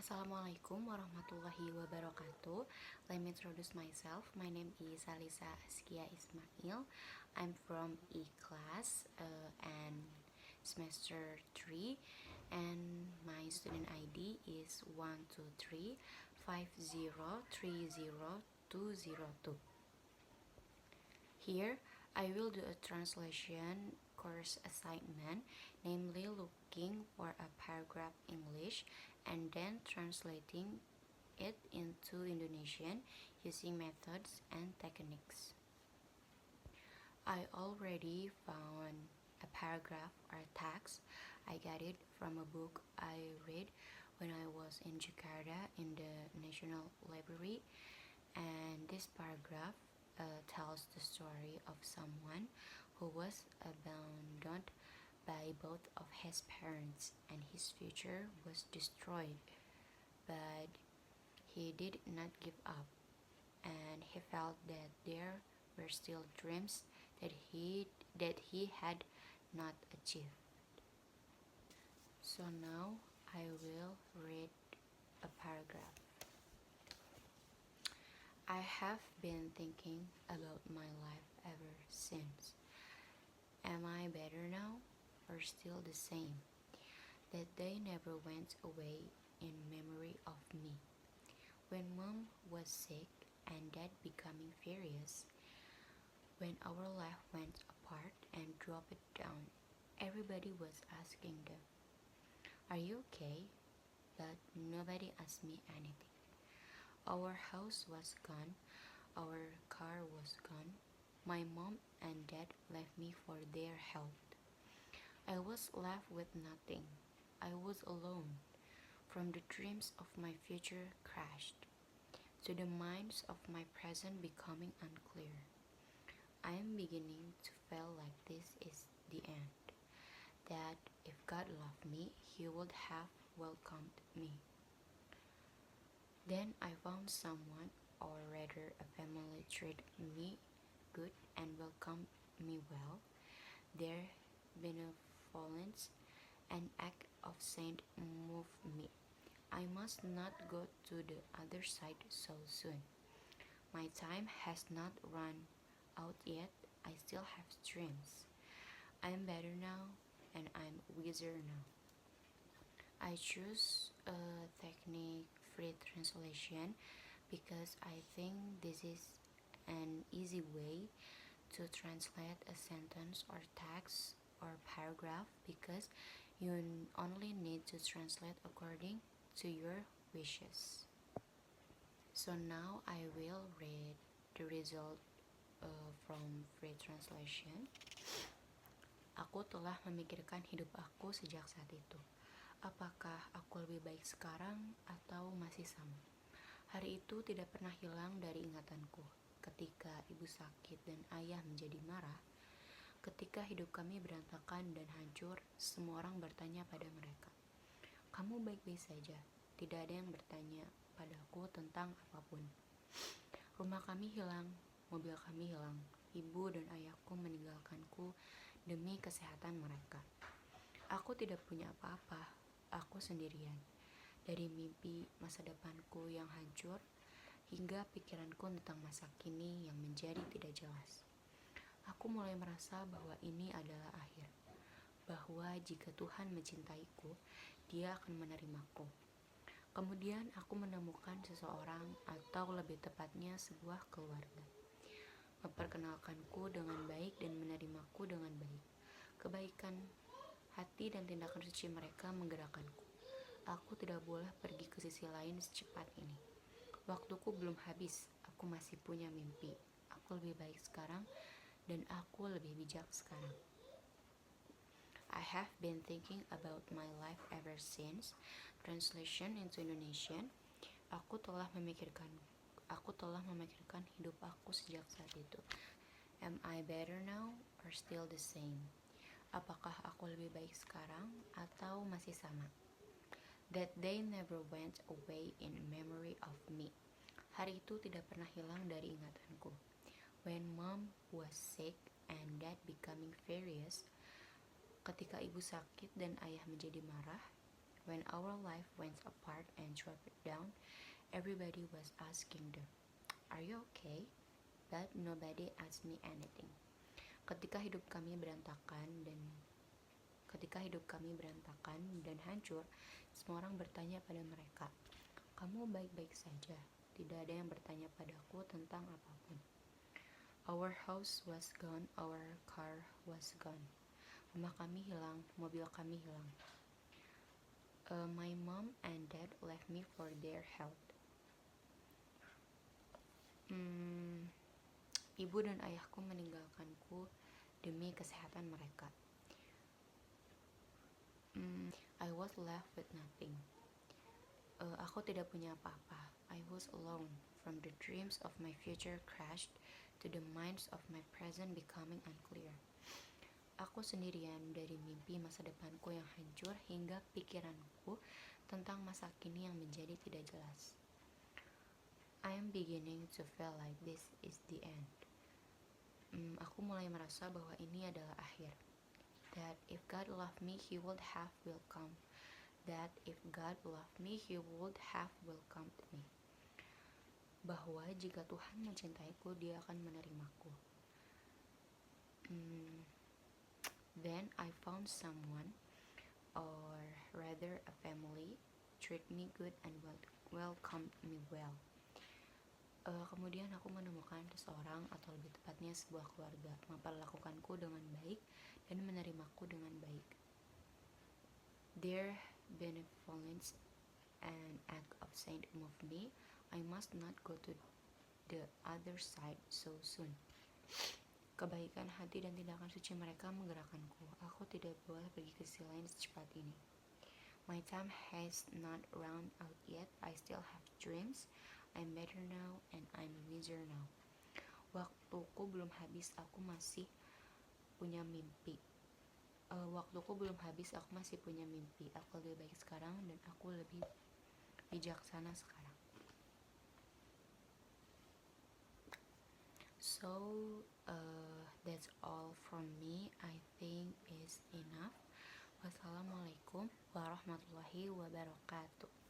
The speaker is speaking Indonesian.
Assalamualaikum warahmatullahi wabarakatuh. Let me introduce myself. My name is Alisa Askia Ismail. I'm from E class and semester 3, and my student ID is 12350300202. Here, I will do a translation course assignment, namely looking for a paragraph English and then translating it into Indonesian using methods and techniques. I already found a paragraph or text. I got it from a book I read when I was in Jakarta in the National Library, and this paragraph tells the story of someone who was abandoned by both of his parents and his future was destroyed. But he did not give up, and he felt that there were still dreams that he had not achieved. So now I will read a paragraph. I have been thinking about my life ever since. Am I better now or still the same? That day never went away in memory of me. When mom was sick and dad becoming furious, when our life went apart and dropped down, everybody was asking them, "Are you okay?" But nobody asked me anything. Our house was gone, our car was gone. My mom and dad left me for their health. I was left with nothing. I was alone. From the dreams of my future crashed, to the minds of my present becoming unclear. I am beginning to feel like this is the end. That if God loved me, He would have welcomed me. Then I found someone, or rather a family, treated me good and welcomed me well. Their benevolence and act of saint moved me. I must not go to the other side so soon. My time has not run out yet. I still have dreams. I'm better now, and I'm wiser now. I choose a technique free translation because I think this is an easy way to translate a sentence or text or paragraph, because you only need to translate according to your wishes. So now I will read the result from free translation. Aku telah memikirkan hidup aku sejak saat itu. Apakah aku lebih baik sekarang atau masih sama? Hari itu tidak pernah hilang dari ingatanku. Ketika ibu sakit dan ayah menjadi marah, ketika hidup kami berantakan dan hancur, semua orang bertanya pada mereka, "Kamu baik-baik saja?" Tidak ada yang bertanya padaku tentang apapun. Rumah kami hilang, mobil kami hilang, ibu dan ayahku meninggalkanku demi kesehatan mereka. Aku tidak punya apa-apa, aku sendirian. Dari mimpi masa depanku yang hancur, hingga pikiranku tentang masa kini yang menjadi tidak jelas. Aku mulai merasa bahwa ini adalah akhir, bahwa jika Tuhan mencintaiku, Dia akan menerimaku. Kemudian aku menemukan seseorang, atau lebih tepatnya sebuah keluarga, memperkenalkanku dengan baik dan menerimaku dengan baik. Kebaikan hati dan tindakan suci mereka menggerakkanku. Aku tidak boleh pergi ke sisi lain secepat ini. Waktuku belum habis, aku masih punya mimpi. Aku lebih baik sekarang, dan aku lebih bijak sekarang. I have been thinking about my life ever since. Translation into Indonesian. Aku telah memikirkan hidup aku sejak saat itu. Am I better now or still the same? Apakah aku lebih baik sekarang atau masih sama? That day never went away in memory of me. Hari itu tidak pernah hilang dari ingatanku. When mom was sick and dad becoming furious, ketika ibu sakit dan ayah menjadi marah. When our life went apart and dropped down, everybody was asking them, "Are you okay?" But nobody asked me anything. Ketika hidup kami berantakan dan Ketika hidup kami berantakan dan hancur, semua orang bertanya pada mereka, "Kamu baik-baik saja?" Tidak ada yang bertanya padaku tentang apapun. Our house was gone, our car was gone. Rumah kami hilang, mobil kami hilang. My mom and dad left me for their health. Ibu dan ayahku meninggalkanku demi kesehatan mereka. I was left with nothing. Aku tidak punya apa-apa. I was alone. From the dreams of my future crashed to the minds of my present becoming unclear. Aku sendirian dari mimpi masa depanku yang hancur hingga pikiranku tentang masa kini yang menjadi tidak jelas. I am beginning to feel like this is the end. Aku mulai merasa bahwa ini adalah akhir. That if God loved me, He would have welcomed. That if God loved me, He would have welcomed me. Bahwa jika Tuhan mencintaiku, Dia akan menerimaku. Then I found someone, or rather a family, treat me good and welcomed me well. Kemudian aku menemukan seseorang, atau lebih tepatnya sebuah keluarga, memperlakukanku dengan baik dan menerimaku dengan baik. Their benevolence and act of saint moved me. I must not go to the other side so soon. Kebaikan hati dan tindakan suci mereka menggerakkanku. Aku tidak boleh pergi ke sisi lain secepat ini. My time has not run out yet. I still have dreams. I'm better now and I'm wiser now. Waktuku belum habis, aku masih punya mimpi. Waktuku belum habis, aku masih punya mimpi. Aku lebih baik sekarang dan aku lebih bijaksana sekarang. So, that's all from me. I think is enough. Wassalamualaikum warahmatullahi wabarakatuh.